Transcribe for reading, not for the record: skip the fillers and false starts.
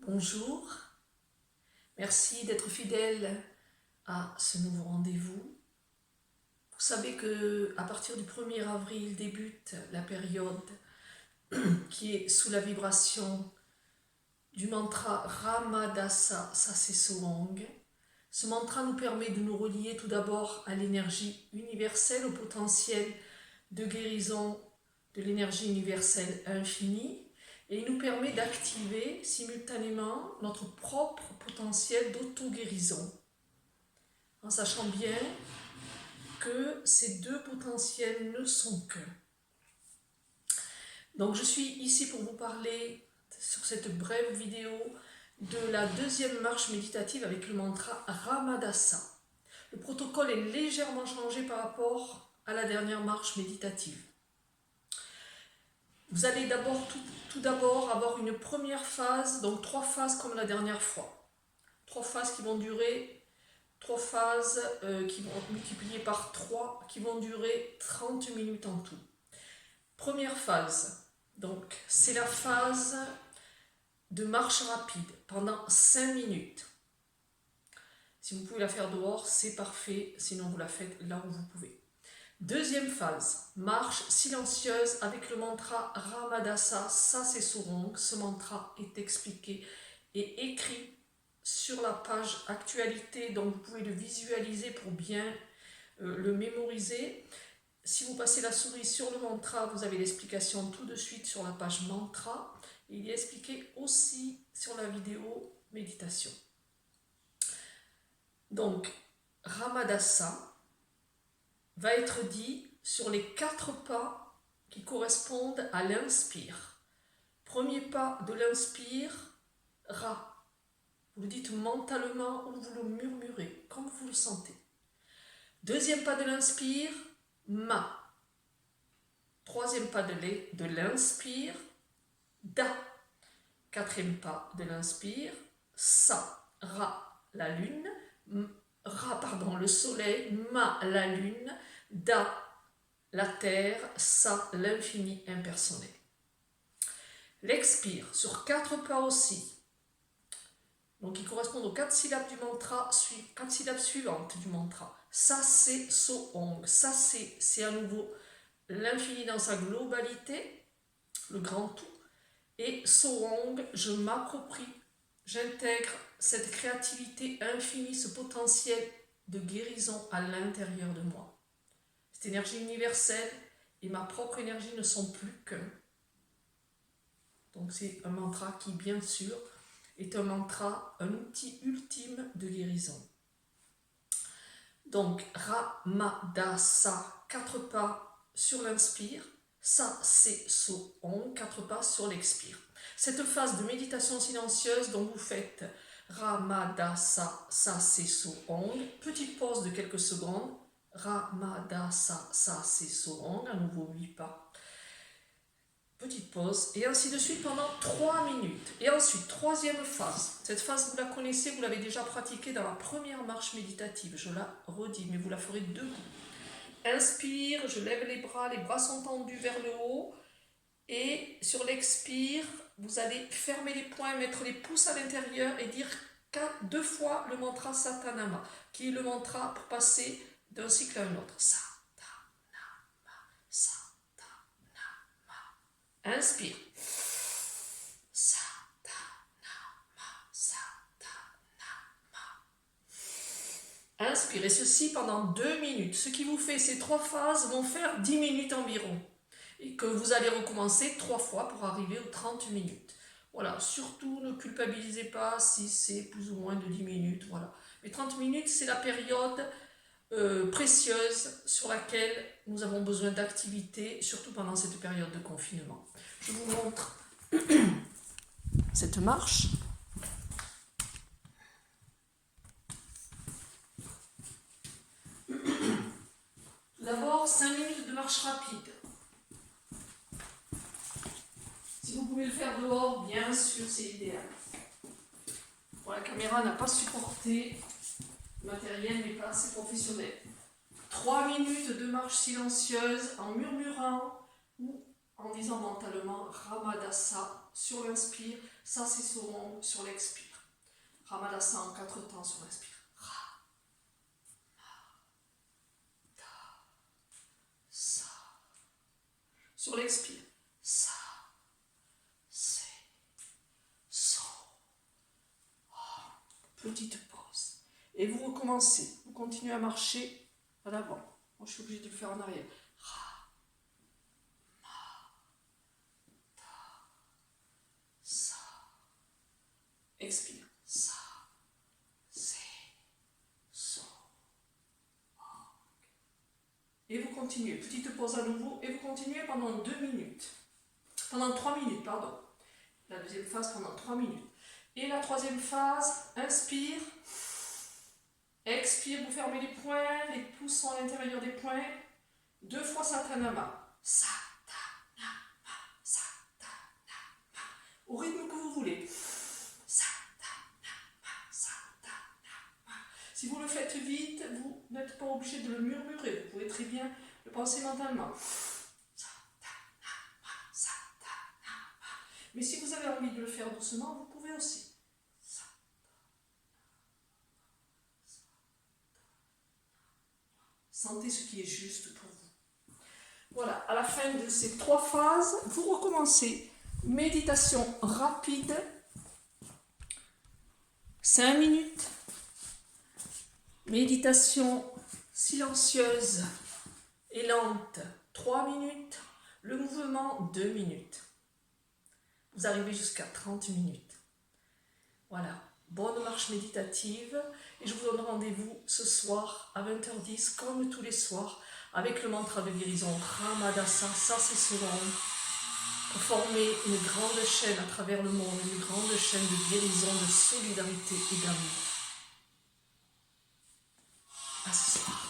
Bonjour, merci d'être fidèle à ce nouveau rendez-vous. Vous savez que à partir du 1er avril débute la période qui est sous la vibration du mantra Ramadasa Sasesoang. Ce mantra nous permet de nous relier tout d'abord à l'énergie universelle, au potentiel de guérison de l'énergie universelle infinie, et il nous permet d'activer simultanément notre propre potentiel d'auto-guérison, en sachant bien que ces deux potentiels ne sont qu'un. Donc je suis ici pour vous parler sur cette brève vidéo de la deuxième marche méditative avec le mantra Ramadasa. Le protocole est légèrement changé par rapport à la dernière marche méditative. Vous allez tout d'abord avoir une première phase, donc 3 phases comme la dernière fois. 3 phases qui vont durer, 3 phases qui vont multiplier par 3, qui vont durer 30 minutes en tout. Première phase, donc c'est la phase de marche rapide pendant 5 minutes. Si vous pouvez la faire dehors, c'est parfait, sinon vous la faites là où vous pouvez. Deuxième phase, marche silencieuse avec le mantra Ramadasa Sasesoang. Ce mantra est expliqué et écrit sur la page actualité, donc vous pouvez le visualiser pour bien le mémoriser. Si vous passez la souris sur le mantra, vous avez l'explication tout de suite sur la page mantra. Il est expliqué aussi sur la vidéo méditation. Donc, Ramadasa va être dit sur les 4 pas qui correspondent à l'inspire. Premier pas de l'inspire, Ra. Vous le dites mentalement ou vous le murmurez, comme vous le sentez. Deuxième pas de l'inspire, Ma. Troisième pas de l'inspire, Da. Quatrième pas de l'inspire, Sa. Ra, la lune. Le soleil, Ma, la lune, Da, la terre, Sa, l'infini impersonnel. L'expire sur 4 pas aussi, donc ils correspondent aux 4 syllabes du mantra, 4 syllabes suivantes du mantra. Sasesoang. Sase, c'est à nouveau l'infini dans sa globalité, le grand tout. Et Soang, je m'approprie, j'intègre cette créativité infinie, ce potentiel de guérison à l'intérieur de moi. Cette énergie universelle et ma propre énergie ne sont plus qu'un. Donc c'est un mantra qui, bien sûr, est un mantra, un outil ultime de guérison. Donc Ramadasa, 4 pas sur l'inspire, Sasesoang, 4 pas sur l'expire. Cette phase de méditation silencieuse dont vous faites Ramadasa Sasesoang, petite pause de quelques secondes, Ramadasa Sasesoang, à nouveau 8 pas. Petite pause, et ainsi de suite pendant 3 minutes. Et ensuite, troisième phase. Cette phase, vous la connaissez, vous l'avez déjà pratiquée dans la première marche méditative. Je la redis, mais vous la ferez debout. Inspire, je lève les bras sont tendus vers le haut. Et sur l'expire, vous allez fermer les poings, mettre les pouces à l'intérieur et dire 2 fois le mantra Satanama, qui est le mantra pour passer d'un cycle à un autre. Inspire. Inspire, et ceci pendant 2 minutes. Ce qui vous fait ces 3 phases vont faire 10 minutes environ. Et que vous allez recommencer 3 fois pour arriver aux 30 minutes. Voilà, surtout ne culpabilisez pas si c'est plus ou moins de 10 minutes. Voilà. Mais 30 minutes, c'est la période précieuse sur laquelle nous avons besoin d'activité, surtout pendant cette période de confinement. Je vous montre cette marche. Tout d'abord, 5 minutes de marche rapide. Si vous pouvez le faire dehors, bien sûr, c'est idéal. Bon, la caméra n'a pas supporté, le matériel n'est pas assez professionnel. 3 minutes de marche silencieuse en murmurant ou en en disant mentalement Ramadasa sur l'inspire, ça c'est sur l'expire. Ramadasa en 4 temps sur l'inspire. Sa. Sur l'expire. Sa. Se. So. Petite pause. Et vous recommencez. Vous continuez à marcher à l'avant. Moi je suis obligée de le faire en arrière. Expire. Sa, se, so. Et vous continuez. Petite pause à nouveau. Et vous continuez pendant 2 minutes. Pendant 3 minutes, pardon. La deuxième phase pendant 3 minutes. Et la troisième phase, inspire. Expire, vous fermez les poings. Les pouces sont à l'intérieur des poings. 2 fois Satanama. Satanama, Satanama. Au rythme que vous voulez. Si vous le faites vite, vous n'êtes pas obligé de le murmurer. Vous pouvez très bien le penser mentalement. Mais si vous avez envie de le faire doucement, vous pouvez aussi. Sentez ce qui est juste pour vous. Voilà, à la fin de ces 3 phases, vous recommencez. Méditation rapide, 5 minutes. Méditation silencieuse et lente, 3 minutes. Le mouvement, 2 minutes. Vous arrivez jusqu'à 30 minutes. Voilà, bonne marche méditative. Et je vous donne rendez-vous ce soir à 20h10, comme tous les soirs, avec le mantra de guérison Ramadasa, ça c'est ce nom, pour former une grande chaîne à travers le monde, une grande chaîne de guérison, de solidarité et d'amour. À ce soir.